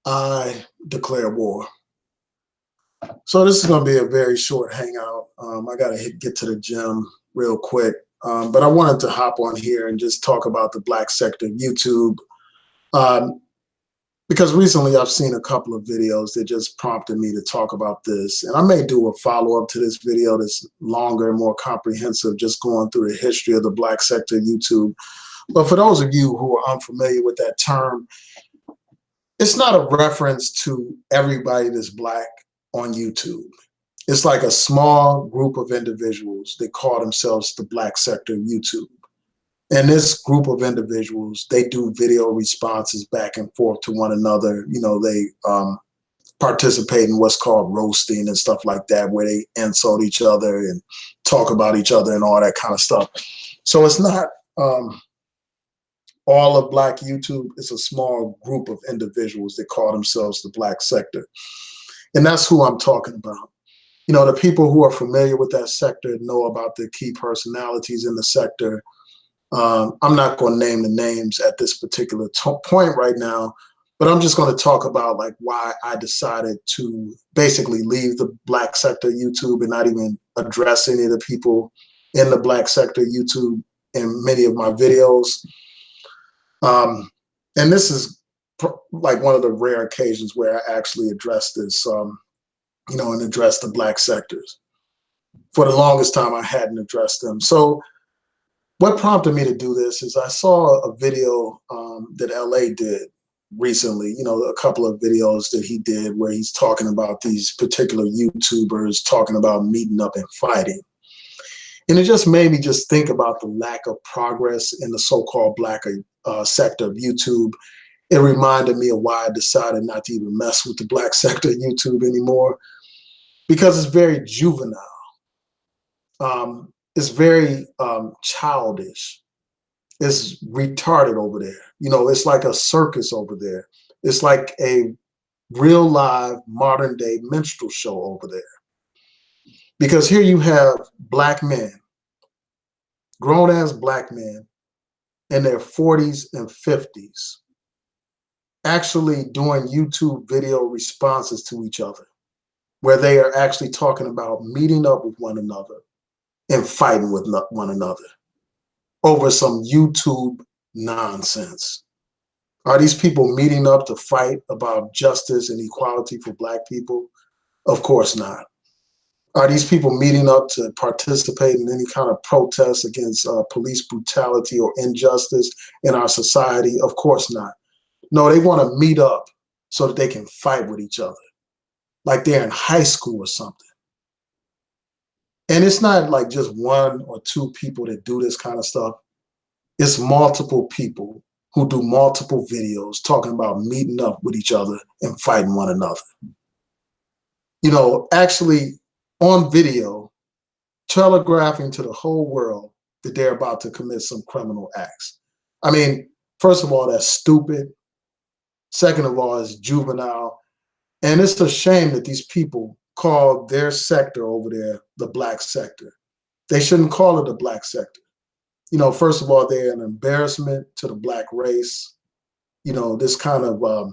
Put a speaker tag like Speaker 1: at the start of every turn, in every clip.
Speaker 1: I declare war. So this is going to be a very short hangout. I got to get to the gym real quick, but I wanted to hop on here and just talk about the black sector of YouTube, um, because recently I've seen a couple of videos that just prompted me to talk about this, and I may do a follow-up to this video that's longer and more comprehensive, just going through the history of the black sector of YouTube. But for those of you who are unfamiliar with that term, it's not a reference to everybody that's black on YouTube. It's like a small group of individuals that call themselves the black sector of YouTube. And this group of individuals, they do video responses back and forth to one another. They participate in what's called roasting and stuff like that, where they insult each other and talk about each other and all that kind of stuff. So it's not all of black YouTube. Is a small group of individuals that call themselves the black sector. And that's who I'm talking about. The people who are familiar with that sector know about the key personalities in the sector. I'm not going to name the names at this particular point right now, but I'm just going to talk about like why I decided to basically leave the black sector YouTube and not even address any of the people in the black sector YouTube in many of my videos. And this is like one of the rare occasions where I actually address this, and address the black sectors. For the longest time, I hadn't addressed them. So what prompted me to do this is I saw a video that LA did recently, a couple of videos that he did where he's talking about these particular YouTubers talking about meeting up and fighting. And it just made me just think about the lack of progress in the so-called black sector of YouTube. It reminded me of why I decided not to even mess with the black sector of YouTube anymore, because it's very juvenile. It's very childish. It's retarded over there. It's like a circus over there. It's like a real live modern day minstrel show over there. Because here you have black men, grown ass black men in their 40s and 50s, actually doing YouTube video responses to each other, where they are actually talking about meeting up with one another and fighting with one another over some YouTube nonsense. Are these people meeting up to fight about justice and equality for black people? Of course not. Are these people meeting up to participate in any kind of protest against police brutality or injustice in our society? Of course not. No, they want to meet up so that they can fight with each other, like they're in high school or something. And it's not like just one or two people that do this kind of stuff. It's multiple people who do multiple videos talking about meeting up with each other and fighting one another. Actually on video, telegraphing to the whole world that they're about to commit some criminal acts. I mean, first of all, that's stupid. Second of all, it's juvenile. And it's a shame that these people call their sector over there the black sector. They shouldn't call it the black sector. First of all, they're an embarrassment to the black race. This kind of,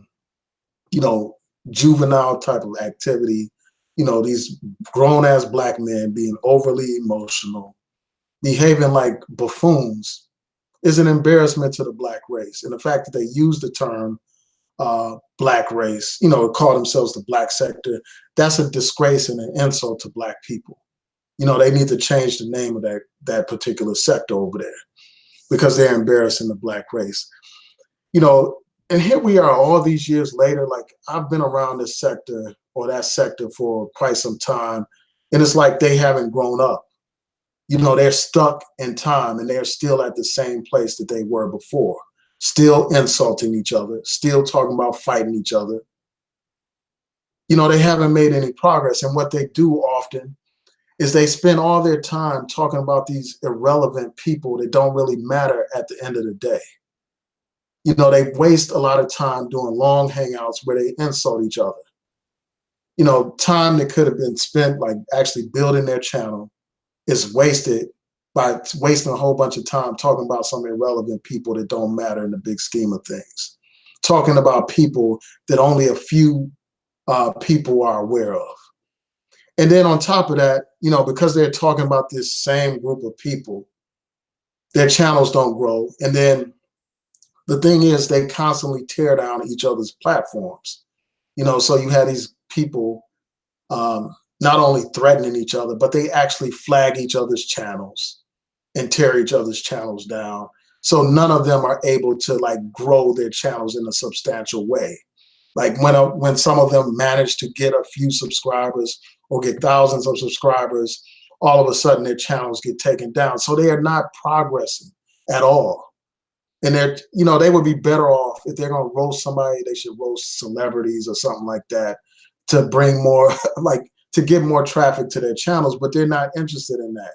Speaker 1: juvenile type of activity, these grown-ass black men being overly emotional, behaving like buffoons, is an embarrassment to the black race. And the fact that they use the term black race, call themselves the black sector, that's a disgrace and an insult to black people. They need to change the name of that particular sector over there, because they're embarrassing the black race. And here we are all these years later, like I've been around this sector or that sector for quite some time, and it's like they haven't grown up. They're stuck in time and they're still at the same place that they were before, still insulting each other, still talking about fighting each other. They haven't made any progress. And what they do often is they spend all their time talking about these irrelevant people that don't really matter at the end of the day. They waste a lot of time doing long hangouts where they insult each other. Time that could have been spent like actually building their channel is wasted by wasting a whole bunch of time talking about some irrelevant people that don't matter in the big scheme of things. talking about people that only a few people are aware of. And then on top of that, you know, because they're talking about this same group of people, their channels don't grow. And then the thing is, they constantly tear down each other's platforms. You know, so you had these people not only threatening each other, but they actually flag each other's channels and tear each other's channels down. So none of them are able to like grow their channels in a substantial way. Like when some of them manage to get a few subscribers or get thousands of subscribers, all of a sudden their channels get taken down. So they are not progressing at all. And they're, you know, they would be better off if they're going to roast somebody, they should roast celebrities or something like that to bring more, like to get more traffic to their channels, but they're not interested in that.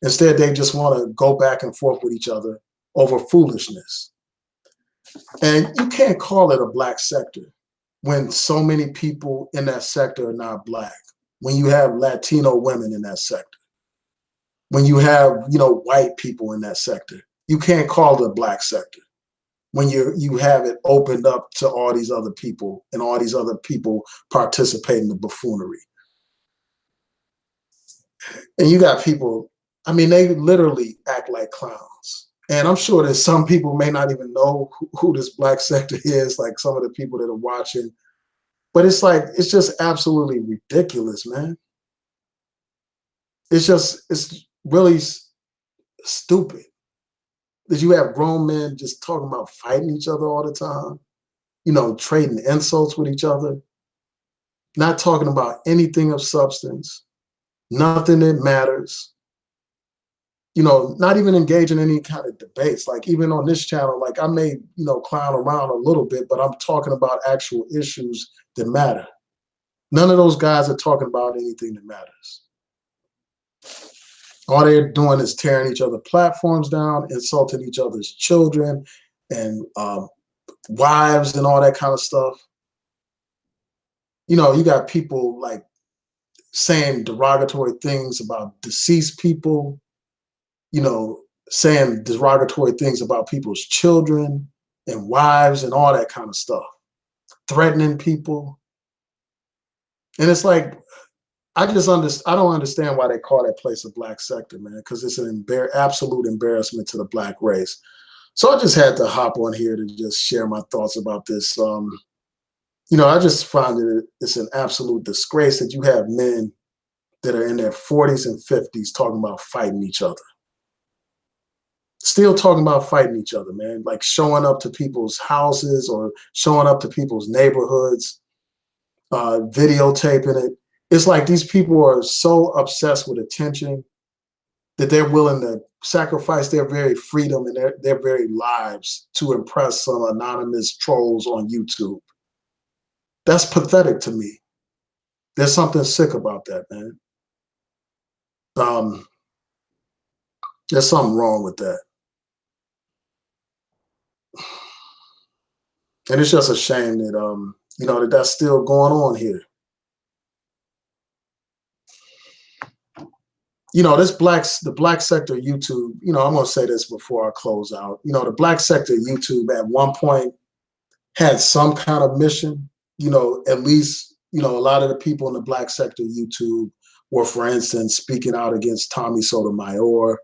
Speaker 1: Instead, they just want to go back and forth with each other over foolishness. And you can't call it a black sector when so many people in that sector are not black, when you have Latino women in that sector, when you have, you know, white people in that sector. You can't call it a black sector when you have it opened up to all these other people and all these other people participate in the buffoonery. And you got people, I mean, they literally act like clowns. And I'm sure that some people may not even know who this black sector is, like some of the people that are watching. But it's like, it's just absolutely ridiculous, man. It's really stupid that you have grown men just talking about fighting each other all the time, you know, trading insults with each other, not talking about anything of substance, nothing that matters, you know, not even engaging in any kind of debates. Like even on this channel, like I may, you know, clown around a little bit, but I'm talking about actual issues that matter. None of those guys are talking about anything that matters. All they're doing is tearing each other's platforms down, insulting each other's children and wives and all that kind of stuff. You know, you got people like saying derogatory things about deceased people, you know, saying derogatory things about people's children and wives and all that kind of stuff, threatening people. And it's like, I don't understand why they call that place a black sector, man, because it's an absolute embarrassment to the black race. So I just had to hop on here to just share my thoughts about this. You know, I just find that it's an absolute disgrace that you have men that are in their 40s and 50s talking about fighting each other. Still talking about fighting each other, man, like showing up to people's houses or showing up to people's neighborhoods, videotaping it. It's like these people are so obsessed with attention that they're willing to sacrifice their very freedom and their very lives to impress some anonymous trolls on YouTube. That's pathetic to me. There's something sick about that, man. There's something wrong with that. And it's just a shame that, you know, that that's still going on here. You know, the black sector YouTube, you know, I'm going to say this before I close out. You know, the black sector YouTube at one point had some kind of mission, you know, at least, you know, a lot of the people in the black sector YouTube were, for instance, speaking out against Tommy Sotomayor.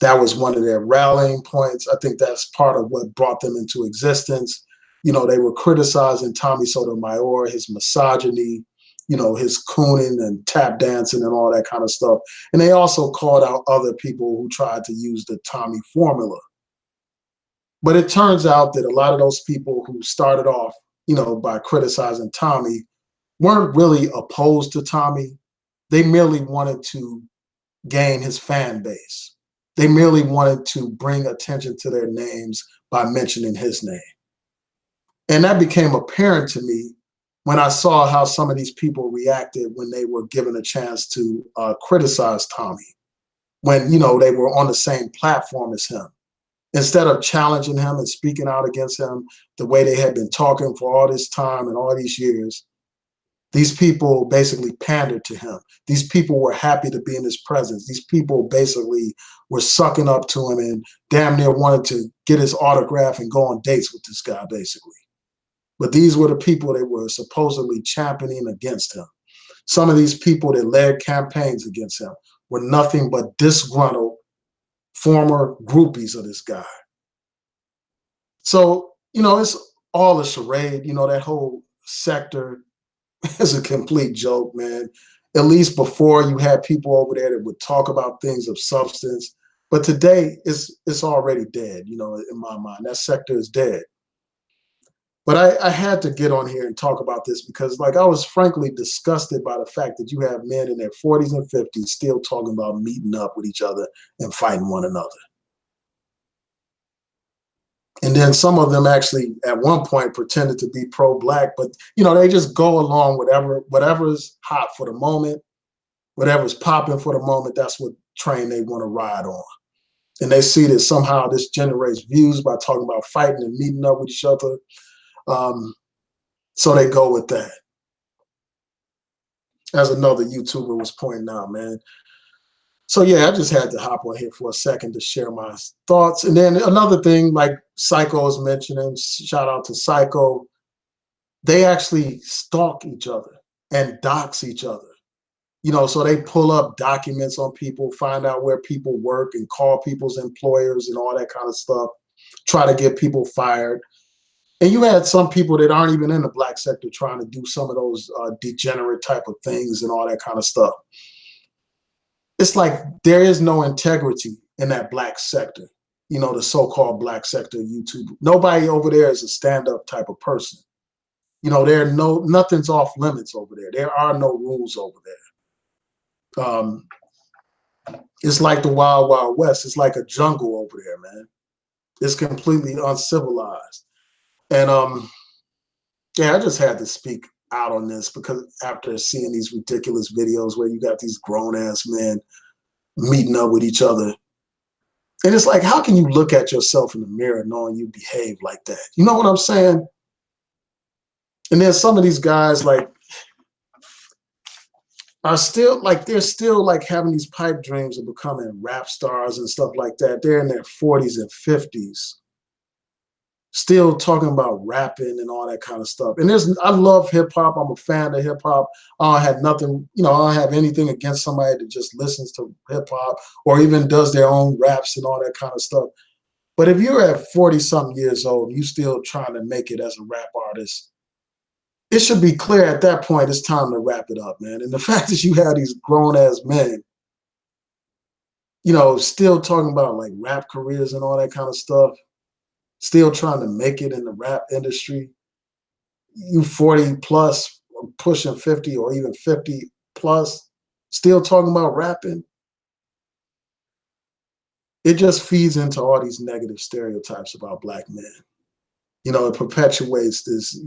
Speaker 1: That was one of their rallying points. I think that's part of what brought them into existence. You know, they were criticizing Tommy Sotomayor, his misogyny, you know, his cooning and tap dancing and all that kind of stuff. And they also called out other people who tried to use the Tommy formula. But it turns out that a lot of those people who started off, you know, by criticizing Tommy weren't really opposed to Tommy. They merely wanted to gain his fan base. They merely wanted to bring attention to their names by mentioning his name. And that became apparent to me when I saw how some of these people reacted when they were given a chance to criticize Tommy, when, you know, they were on the same platform as him. Instead of challenging him and speaking out against him the way they had been talking for all this time and all these years, these people basically pandered to him. These people were happy to be in his presence. These people basically were sucking up to him and damn near wanted to get his autograph and go on dates with this guy, basically. But these were the people that were supposedly championing against him. Some of these people that led campaigns against him were nothing but disgruntled former groupies of this guy. So, it's all a charade. That whole sector is a complete joke, man. At least before, you had people over there that would talk about things of substance. But today, it's already dead, in my mind. That sector is dead. But I had to get on here and talk about this because, I was frankly disgusted by the fact that you have men in their 40s and 50s still talking about meeting up with each other and fighting one another. And then some of them actually, at one point, pretended to be pro-black, but they just go along whatever's hot for the moment, whatever's popping for the moment. That's what train they want to ride on. And they see that somehow this generates views by talking about fighting and meeting up with each other. So they go with that. As another YouTuber was pointing out, man. So yeah, I just had to hop on here for a second to share my thoughts. And then another thing, like Psycho was mentioning, shout out to Psycho, they actually stalk each other and dox each other. So they pull up documents on people, find out where people work and call people's employers and all that kind of stuff, try to get people fired. And you had some people that aren't even in the black sector trying to do some of those degenerate type of things and all that kind of stuff. It's like there is no integrity in that black sector, the so-called black sector of YouTube. Nobody over there is a stand-up type of person. Nothing's off limits over there. There are no rules over there. It's like the Wild Wild West. It's like a jungle over there, man. It's completely uncivilized. And yeah, I just had to speak out on this because after seeing these ridiculous videos where you got these grown-ass men meeting up with each other, and it's like, how can you look at yourself in the mirror knowing you behave like that? You know what I'm saying? And then some of these guys are still they're still having these pipe dreams of becoming rap stars and stuff like that. They're in their 40s and 50s. Still talking about rapping and all that kind of stuff. And I love hip hop. I'm a fan of hip hop. I don't have nothing, I don't have anything against somebody that just listens to hip hop or even does their own raps and all that kind of stuff. But if you're at 40-something years old, you still trying to make it as a rap artist, it should be clear at that point it's time to wrap it up, man. And the fact that you have these grown ass men, still talking about rap careers and all that kind of stuff, still trying to make it in the rap industry. You 40 plus, pushing 50 or even 50 plus, still talking about rapping. It just feeds into all these negative stereotypes about black men. It perpetuates this,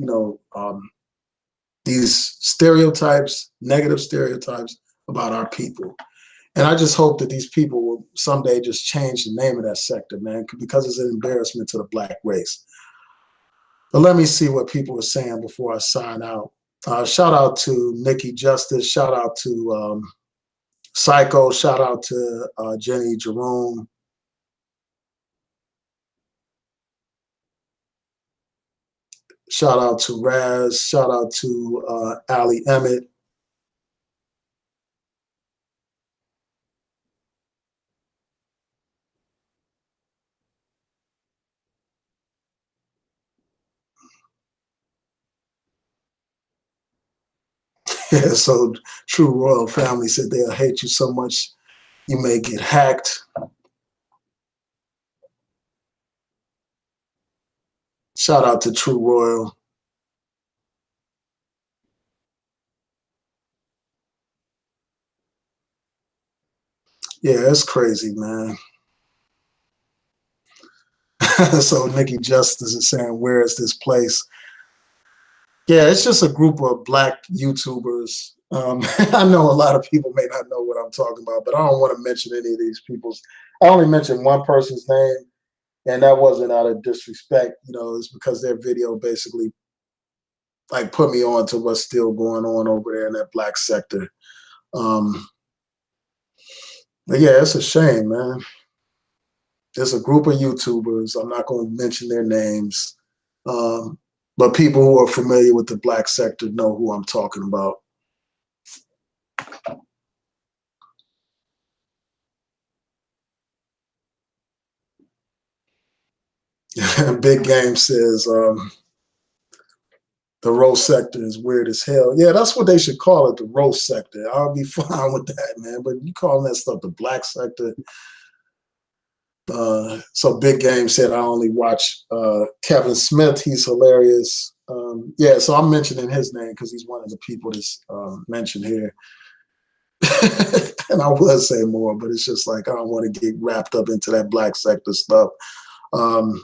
Speaker 1: these stereotypes, negative stereotypes about our people. And I just hope that these people will someday just change the name of that sector, man, because it's an embarrassment to the black race. But let me see what people are saying before I sign out. Shout out to Nikki Justice. Shout out to Psycho. Shout out to Jenny Jerome. Shout out to Raz. Shout out to Ali Emmett. Yeah, so True Royal Family said they'll hate you so much you may get hacked. Shout out to True Royal. Yeah, it's crazy, man. So Nikki Justice is saying, where is this place? Yeah, it's just a group of black YouTubers. I know a lot of people may not know what I'm talking about, but I don't want to mention any of these people's. I only mentioned one person's name, and that wasn't out of disrespect. It's because their video basically put me on to what's still going on over there in that black sector. But yeah, it's a shame, man. There's a group of YouTubers. I'm not going to mention their names. But people who are familiar with the black sector know who I'm talking about. Big Game says the roast sector is weird as hell. Yeah, that's what they should call it, the roast sector. I'll be fine with that, man. But you calling that stuff the black sector? So Big Game said I only watch Kevin Smith. He's hilarious. Yeah, so I'm mentioning his name because he's one of the people that's mentioned here. And I would say more, but it's just like I don't want to get wrapped up into that black sector stuff. Um,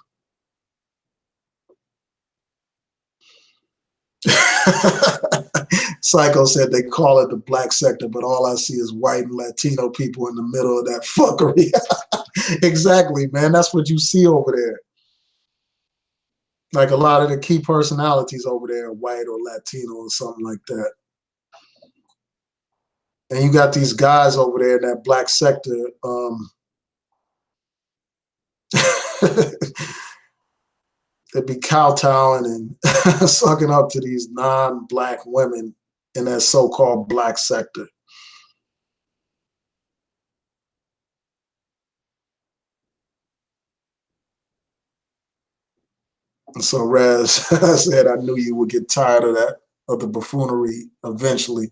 Speaker 1: Psycho said they call it the black sector, but all I see is white and Latino people in the middle of that fuckery. Exactly, man. That's what you see over there. Like a lot of the key personalities over there are white or Latino or something like that. And you got these guys over there in that black sector. They'd be kowtowing and sucking up to these non-black women in that so-called black sector. And so Raz said, I knew you would get tired of that, of the buffoonery eventually.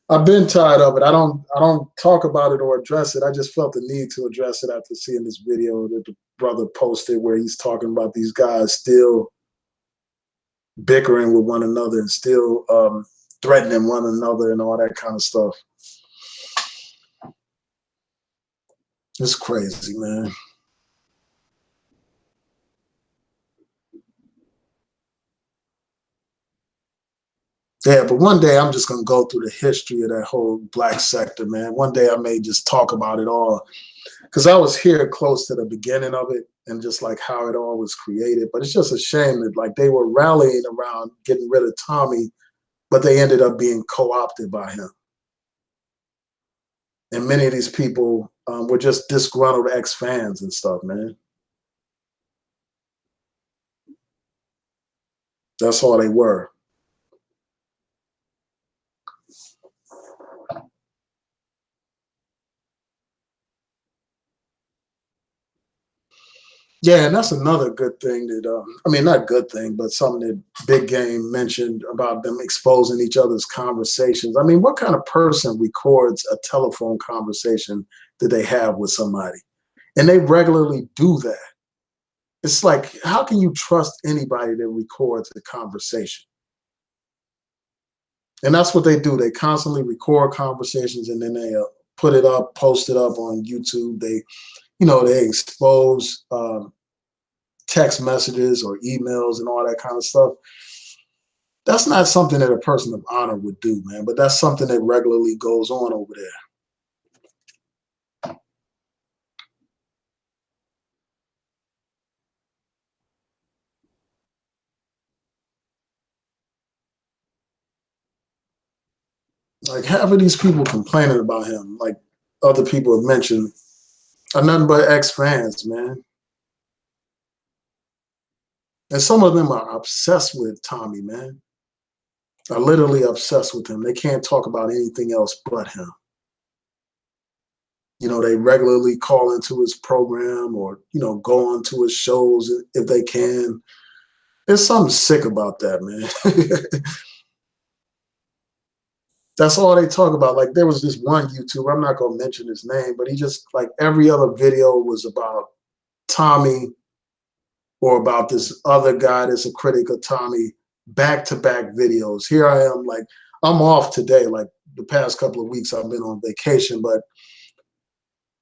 Speaker 1: I've been tired of it. I don't talk about it or address it. I just felt the need to address it after seeing this video that the brother posted where he's talking about these guys still bickering with one another and still threatening one another and all that kind of stuff. It's crazy, man. Yeah, but one day I'm just gonna go through the history of that whole black sector, man. One day I may just talk about it all because I was here close to the beginning of it and just like how it all was created. But it's just a shame that like they were rallying around getting rid of Tommy, but they ended up being co-opted by him. And many of these people were just disgruntled ex-fans and stuff, man. That's all they were. Yeah, and that's another good thing that I mean, not good thing, but something that Big Game mentioned about them exposing each other's conversations. I mean, what kind of person records a telephone conversation that they have with somebody? And they regularly do that. It's like, how can you trust anybody that records a conversation? And that's what they do. They constantly record conversations and then they put it up, post it up on YouTube. They expose text messages or emails and all that kind of stuff. That's not something that a person of honor would do, man. But that's something that regularly goes on over there. Like half of these people complaining about him, like other people have mentioned, are nothing but ex-fans, man. And some of them are obsessed with Tommy, man. Are literally obsessed with him. They can't talk about anything else but him. They regularly call into his program or, go on to his shows if they can. There's something sick about that, man. That's all they talk about. Like there was this one YouTuber, I'm not gonna mention his name, but he just like every other video was about Tommy or about this other guy that's a critic of Tommy, back to back videos. Here I am, like I'm off today, like the past couple of weeks I've been on vacation, but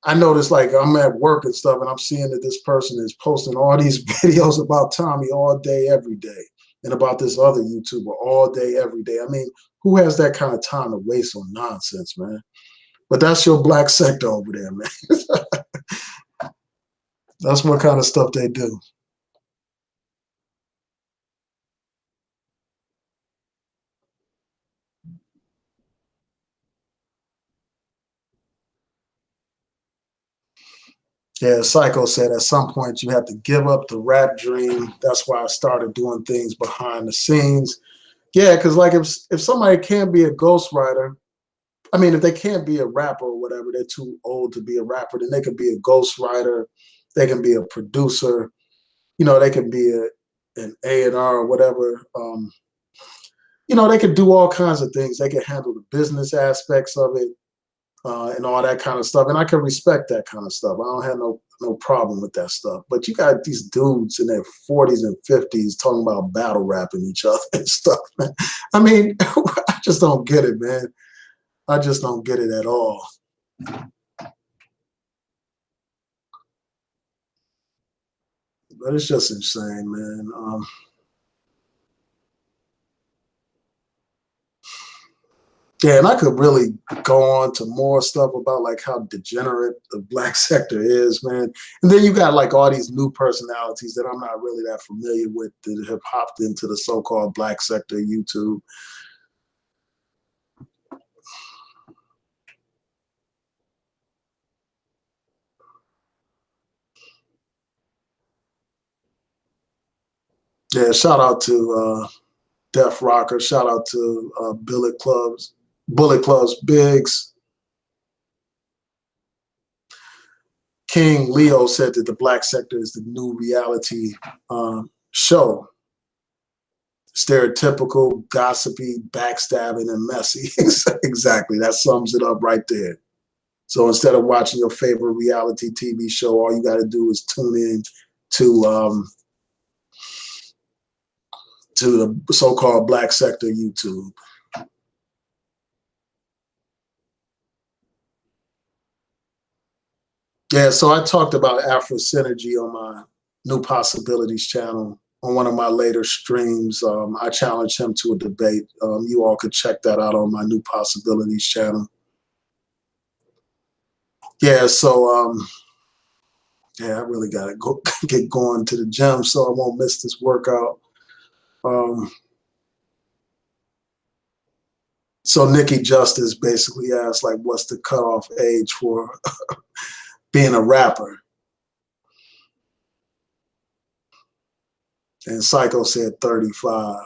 Speaker 1: I noticed like I'm at work and stuff and I'm seeing that this person is posting all these videos about Tommy all day, every day, and about this other YouTuber all day, every day. I mean, who has that kind of time to waste on nonsense, man? But that's your black sector over there, man. That's what kind of stuff they do. Yeah, Psycho said at some point you have to give up the rap dream. That's why I started doing things behind the scenes. Yeah, because like if somebody can't be a ghostwriter, I mean, if they can't be a rapper or whatever, they're too old to be a rapper, then they could be a ghostwriter, they can be a producer, they can be an A&R or whatever. They could do all kinds of things. They can handle the business aspects of it and all that kind of stuff. And I can respect that kind of stuff. I don't have no problem with that stuff. But you got these dudes in their 40s and 50s talking about battle rapping each other and stuff, man. I mean, I just don't get it, man. I just don't get it at all. But it's just insane, man. Yeah, and I could really go on to more stuff about like how degenerate the black sector is, man. And then you got like all these new personalities that I'm not really that familiar with that have hopped into the so-called black sector YouTube. Yeah, shout out to Def Rocker. Shout out to Bullet Clubs Biggs. King Leo said that the black sector is the new reality show. Stereotypical, gossipy, backstabbing, and messy. Exactly. That sums it up right there. So instead of watching your favorite reality TV show, all you got to do is tune in to the so-called black sector YouTube. Yeah, so I talked about Afro Synergy on my New Possibilities channel. On one of my later streams, I challenged him to a debate. You all could check that out on my New Possibilities channel. Yeah, so yeah, I really gotta go get going to the gym so I won't miss this workout. Um, so Nikki Justice basically asked, like, what's the cutoff age for being a rapper? And Psycho said 35.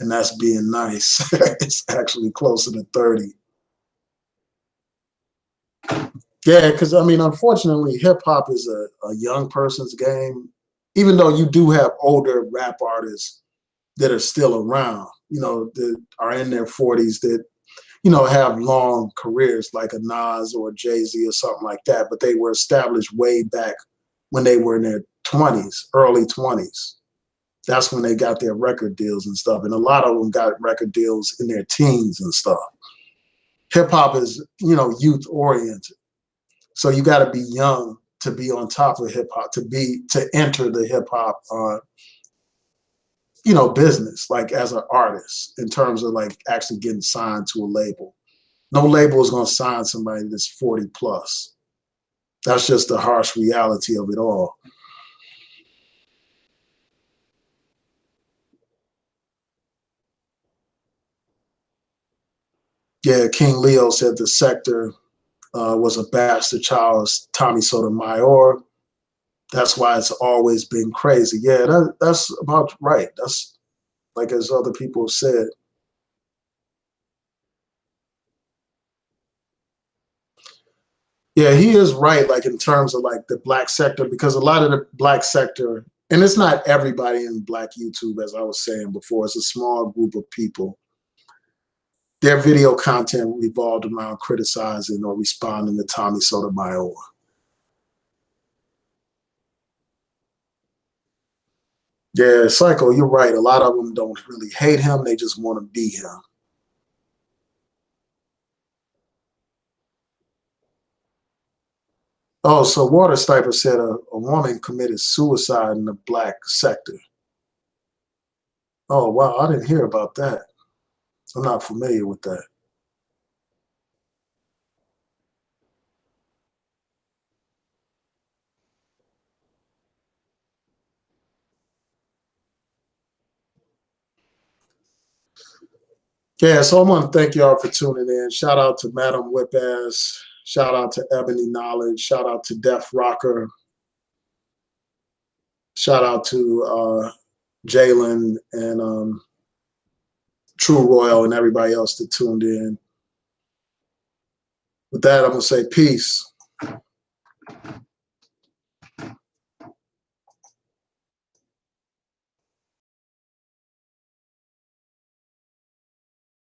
Speaker 1: And that's being nice. It's actually closer to 30. Yeah, because I mean, unfortunately, hip hop is a young person's game. Even though you do have older rap artists that are still around, that are in their 40s that, have long careers like a Nas or a Jay-Z or something like that, but they were established way back when they were in their 20s, early 20s. That's when they got their record deals and stuff. And a lot of them got record deals in their teens and stuff. Hip hop is, youth oriented. So you got to be young to be on top of hip hop, to enter the hip hop, business, like as an artist in terms of like actually getting signed to a label. No label is going to sign somebody that's 40 plus. That's just the harsh reality of it all. Yeah, King Leo said the sector was a bastard child of Tommy Sotomayor. That's why it's always been crazy. Yeah, that's about right. That's like as other people have said. Yeah, he is right, like in terms of like the black sector, because a lot of the black sector, and it's not everybody in black YouTube, as I was saying before, it's a small group of people. Their video content revolved around criticizing or responding to Tommy Sotomayor. Yeah, Psycho, you're right. A lot of them don't really hate him, they just want to be him. Oh, so Water Sniper said a woman committed suicide in the black sector. Oh, wow, I didn't hear about that. I'm not familiar with that. Yeah, so I want to thank y'all for tuning in. Shout out to Madam Whip Ass. Shout out to Ebony Knowledge. Shout out to Def Rocker. Shout out to Jalen and True Royal and everybody else that tuned in. With that, I'm going to say peace.